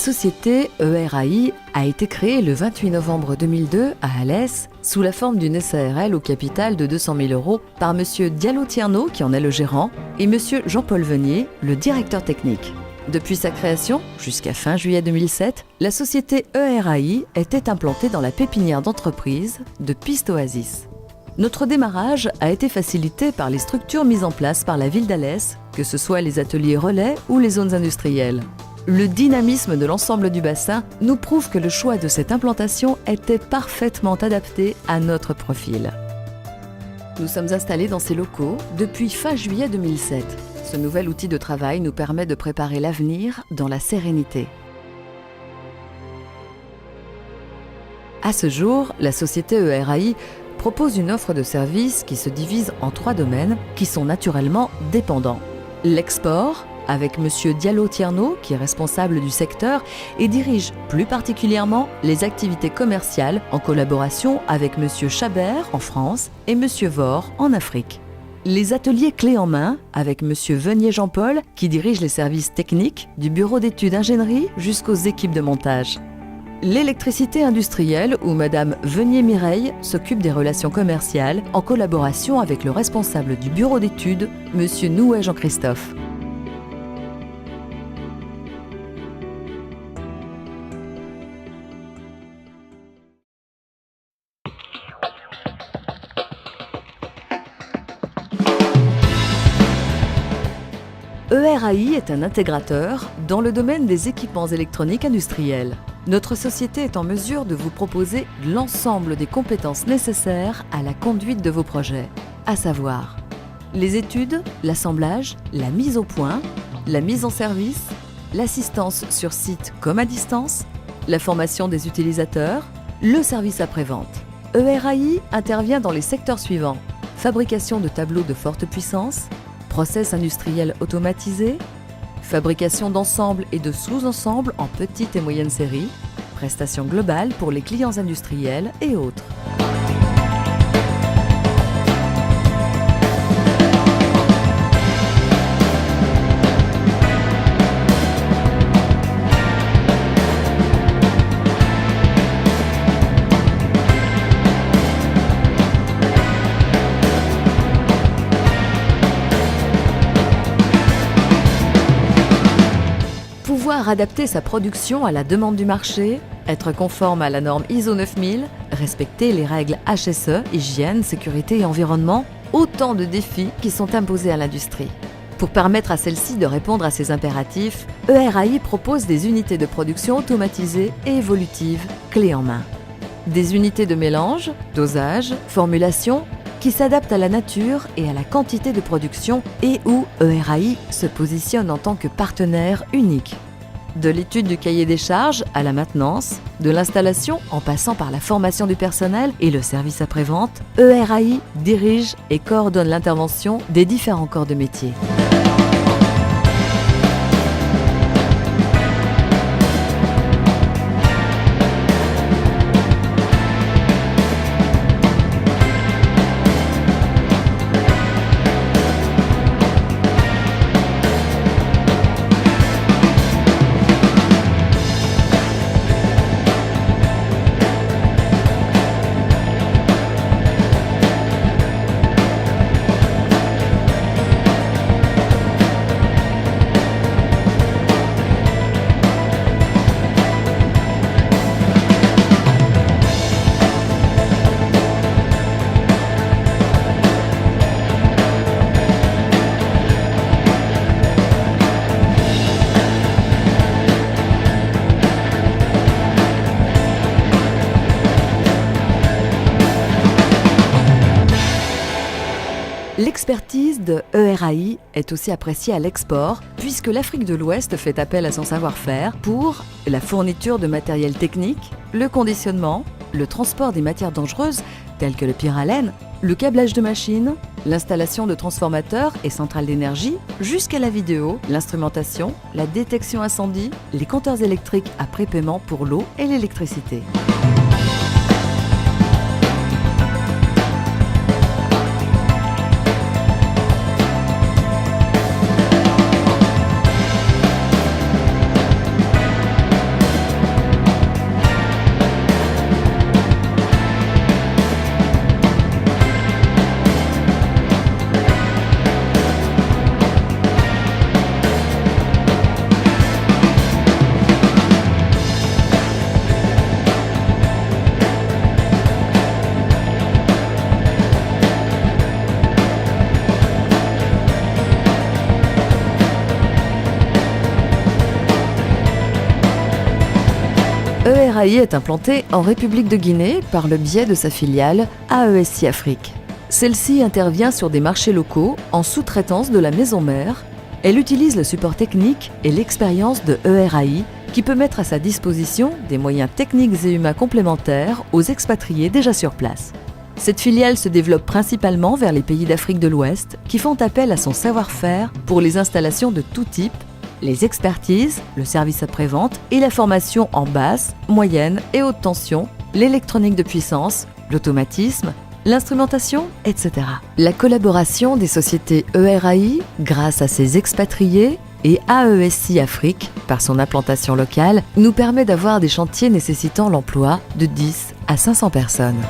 société ERAI a été créée le 28 novembre 2002 à Alès sous la forme d'une SARL au capital de 200 000 € par M. Diallo Tierno, qui en est le gérant, et M. Jean-Paul Venier, le directeur technique. Depuis sa création, jusqu'à fin juillet 2007, la société ERAI était implantée dans la pépinière d'entreprise de Piste Oasis. Notre démarrage a été facilité par les structures mises en place par la ville d'Alès, que ce soit les ateliers relais ou les zones industrielles. Le dynamisme de l'ensemble du bassin nous prouve que le choix de cette implantation était parfaitement adapté à notre profil. Nous sommes installés dans ces locaux depuis fin juillet 2007. Ce nouvel outil de travail nous permet de préparer l'avenir dans la sérénité. À ce jour, la société ERAI propose une offre de services qui se divise en 3 domaines qui sont naturellement dépendants. L'export, avec M. Diallo Tierno, qui est responsable du secteur et dirige plus particulièrement les activités commerciales en collaboration avec M. Chabert en France et M. Vore en Afrique. Les ateliers clés en main, avec M. Venier Jean-Paul, qui dirige les services techniques du bureau d'études ingénierie jusqu'aux équipes de montage. L'électricité industrielle, où Mme Venier Mireille s'occupe des relations commerciales en collaboration avec le responsable du bureau d'études, M. Nouet Jean-Christophe. ERAI est un intégrateur dans le domaine des équipements électroniques industriels. Notre société est en mesure de vous proposer l'ensemble des compétences nécessaires à la conduite de vos projets, à savoir les études, l'assemblage, la mise au point, la mise en service, l'assistance sur site comme à distance, la formation des utilisateurs, le service après-vente. ERAI intervient dans les secteurs suivants: fabrication de tableaux de forte puissance, process industriel automatisé, fabrication d'ensembles et de sous-ensembles en petite et moyenne série, prestations globales pour les clients industriels et autres. Pouvoir adapter sa production à la demande du marché, être conforme à la norme ISO 9000, respecter les règles HSE, hygiène, sécurité et environnement, autant de défis qui sont imposés à l'industrie. Pour permettre à celle-ci de répondre à ces impératifs, ERAI propose des unités de production automatisées et évolutives, clés en main. Des unités de mélange, dosage, formulation, qui s'adaptent à la nature et à la quantité de production et où ERAI se positionne en tant que partenaire unique. De l'étude du cahier des charges à la maintenance, de l'installation en passant par la formation du personnel et le service après-vente, ERAI dirige et coordonne l'intervention des différents corps de métier. L'expertise de ERAI est aussi appréciée à l'export, puisque l'Afrique de l'Ouest fait appel à son savoir-faire pour la fourniture de matériel technique, le conditionnement, le transport des matières dangereuses telles que le pyralène, le câblage de machines, l'installation de transformateurs et centrales d'énergie, jusqu'à la vidéo, l'instrumentation, la détection incendie, les compteurs électriques à prépaiement pour l'eau et l'électricité. ERAI est implanté en République de Guinée par le biais de sa filiale AESI Afrique. Celle-ci intervient sur des marchés locaux en sous-traitance de la maison mère. Elle utilise le support technique et l'expérience de ERAI qui peut mettre à sa disposition des moyens techniques et humains complémentaires aux expatriés déjà sur place. Cette filiale se développe principalement vers les pays d'Afrique de l'Ouest qui font appel à son savoir-faire pour les installations de tout type, les expertises, le service après-vente et la formation en basse, moyenne et haute tension, l'électronique de puissance, l'automatisme, l'instrumentation, etc. La collaboration des sociétés ERAI, grâce à ses expatriés, et AESI Afrique, par son implantation locale, nous permet d'avoir des chantiers nécessitant l'emploi de 10 à 500 personnes.